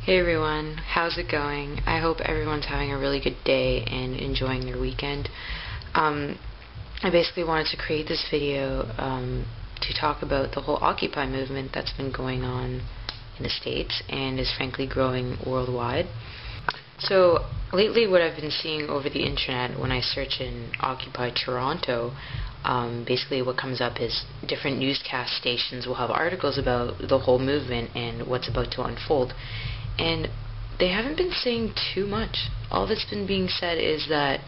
Hey everyone, how's it going? I hope everyone's having a really good day and enjoying their weekend. I basically wanted to create this video to talk about the whole Occupy movement that's been going on in the States and is frankly growing worldwide. So lately what I've been seeing over the internet when I search in Occupy Toronto, basically what comes up is different newscast stations will have articles about the whole movement and what's about to unfold. And they haven't been saying too much. All that's been being said is that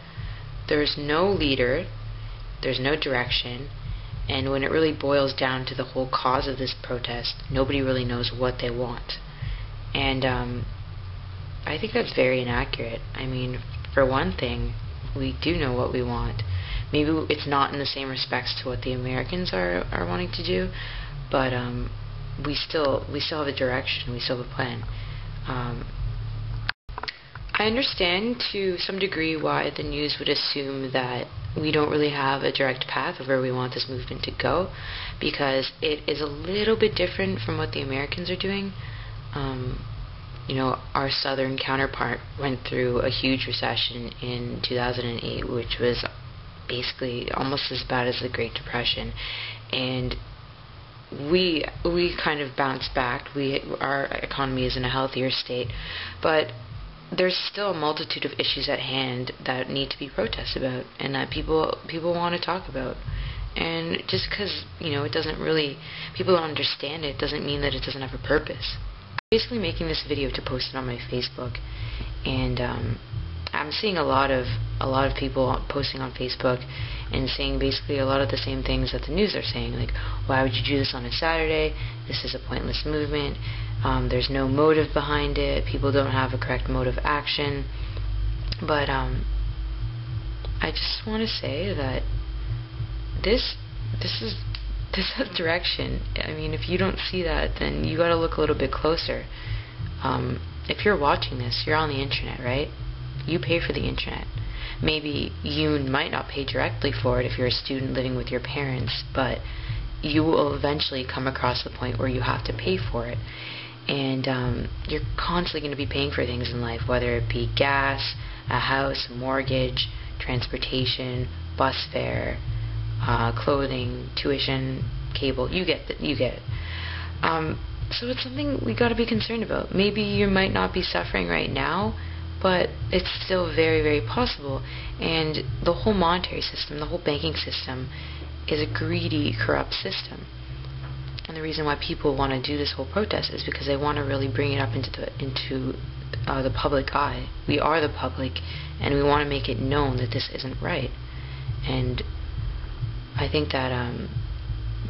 there's no leader, there's no direction, and when it really boils down to the whole cause of this protest, nobody really knows what they want. And I think that's very inaccurate. I mean, for one thing, we do know what we want. Maybe it's not in the same respects to what the Americans are wanting to do, but we still have a direction, we still have a plan. I understand to some degree why the news would assume that we don't really have a direct path of where we want this movement to go, because it is a little bit different from what the Americans are doing. Our southern counterpart went through a huge recession in 2008, which was basically almost as bad as the Great Depression, and we kind of bounced back. Our economy is in a healthier state, but there's still a multitude of issues at hand that need to be protested about and that people want to talk about. And just because it doesn't really, people don't understand it, doesn't mean that it doesn't have a purpose. I'm basically making this video to post it on my Facebook, and I'm seeing a lot of people posting on Facebook and saying basically a lot of the same things that the news are saying, like, why would you do this on a Saturday? This is a pointless movement. There's no motive behind it. People don't have a correct mode of action. But I just want to say that this has direction. I mean, if you don't see that, then you got to look a little bit closer. If you're watching this, you're on the internet, right? You pay for the internet. Maybe you might not pay directly for it if you're a student living with your parents, but you will eventually come across the point where you have to pay for it. And you're constantly going to be paying for things in life, whether it be gas, a house, a mortgage, transportation, bus fare, clothing, tuition, cable. You get it. So it's something we got to be concerned about. Maybe you might not be suffering right now, but it's still very, very possible. And the whole monetary system, the whole banking system, is a greedy, corrupt system. And the reason why people want to do this whole protest is because they want to really bring it up into the public eye. We are the public, and we want to make it known that this isn't right. And I think that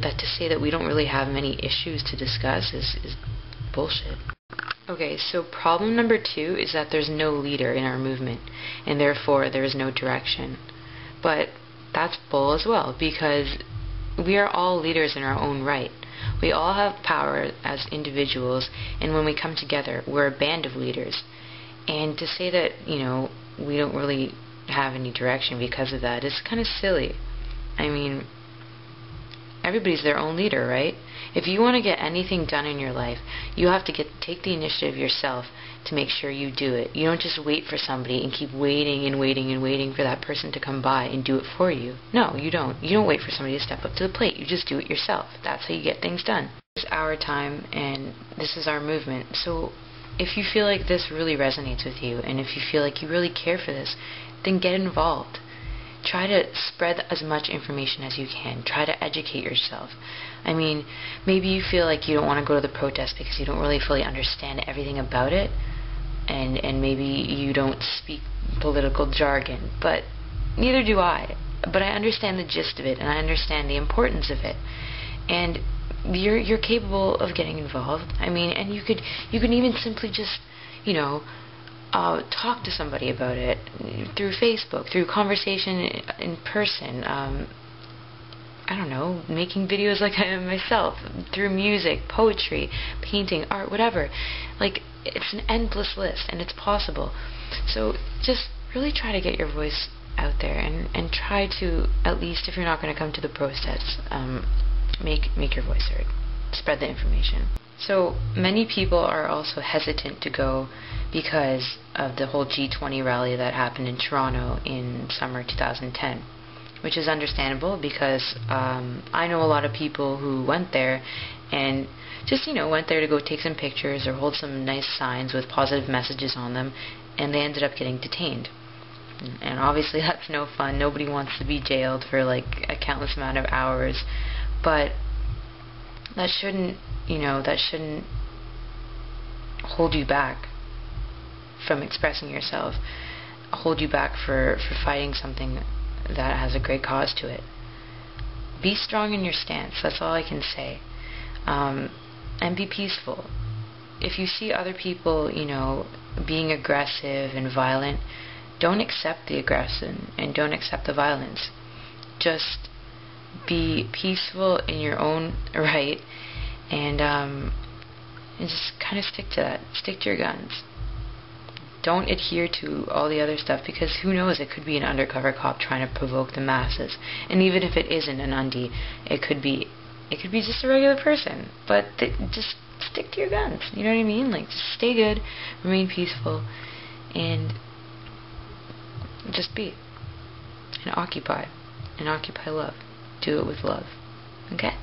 that to say that we don't really have many issues to discuss is bullshit. Okay, so problem number 2 is that there's no leader in our movement, and therefore there is no direction. But that's bull as well, because we are all leaders in our own right. We all have power as individuals, and when we come together, we're a band of leaders. And to say that, we don't really have any direction because of that is kind of silly. I mean, everybody's their own leader, right? If you want to get anything done in your life, you have to take the initiative yourself to make sure you do it. You don't just wait for somebody and keep waiting and waiting and waiting for that person to come by and do it for you. No, you don't. You don't wait for somebody to step up to the plate. You just do it yourself. That's how you get things done. This is our time, and this is our movement. So if you feel like this really resonates with you, and if you feel like you really care for this, then get involved. Try to spread as much information as you can. Try to educate yourself. I mean, maybe you feel like you don't want to go to the protest because you don't really fully understand everything about it, and maybe you don't speak political jargon, but neither do I. But I understand the gist of it, and I understand the importance of it. And you're capable of getting involved. I mean, and you could even simply just, talk to somebody about it through Facebook, through conversation in person. I don't know, making videos like I am myself, through music, poetry, painting, art, whatever. Like, it's an endless list, and it's possible. So just really try to get your voice out there, and try to, at least if you're not going to come to the protests, make your voice heard. Spread the information. So many people are also hesitant to go because of the whole G20 rally that happened in Toronto in summer 2010, which is understandable because I know a lot of people who went there and just, went there to go take some pictures or hold some nice signs with positive messages on them, and they ended up getting detained. And obviously that's no fun. Nobody wants to be jailed for like a countless amount of hours, but that shouldn't hold you back from expressing yourself, hold you back for fighting something that has a great cause to it. Be strong in your stance. That's all I can say. And be peaceful. If you see other people, being aggressive and violent, don't accept the aggression and don't accept the violence. Just be peaceful in your own right, and just kind of stick to that. Stick to your guns. Don't adhere to all the other stuff, because who knows, it could be an undercover cop trying to provoke the masses. And even if it isn't an undie, it could be just a regular person. But just stick to your guns. You know what I mean? Like, just stay good, remain peaceful, and just be. And occupy love. Do it with love. Okay?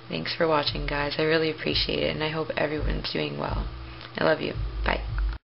Thanks for watching, guys. I really appreciate it, and I hope everyone's doing well. I love you.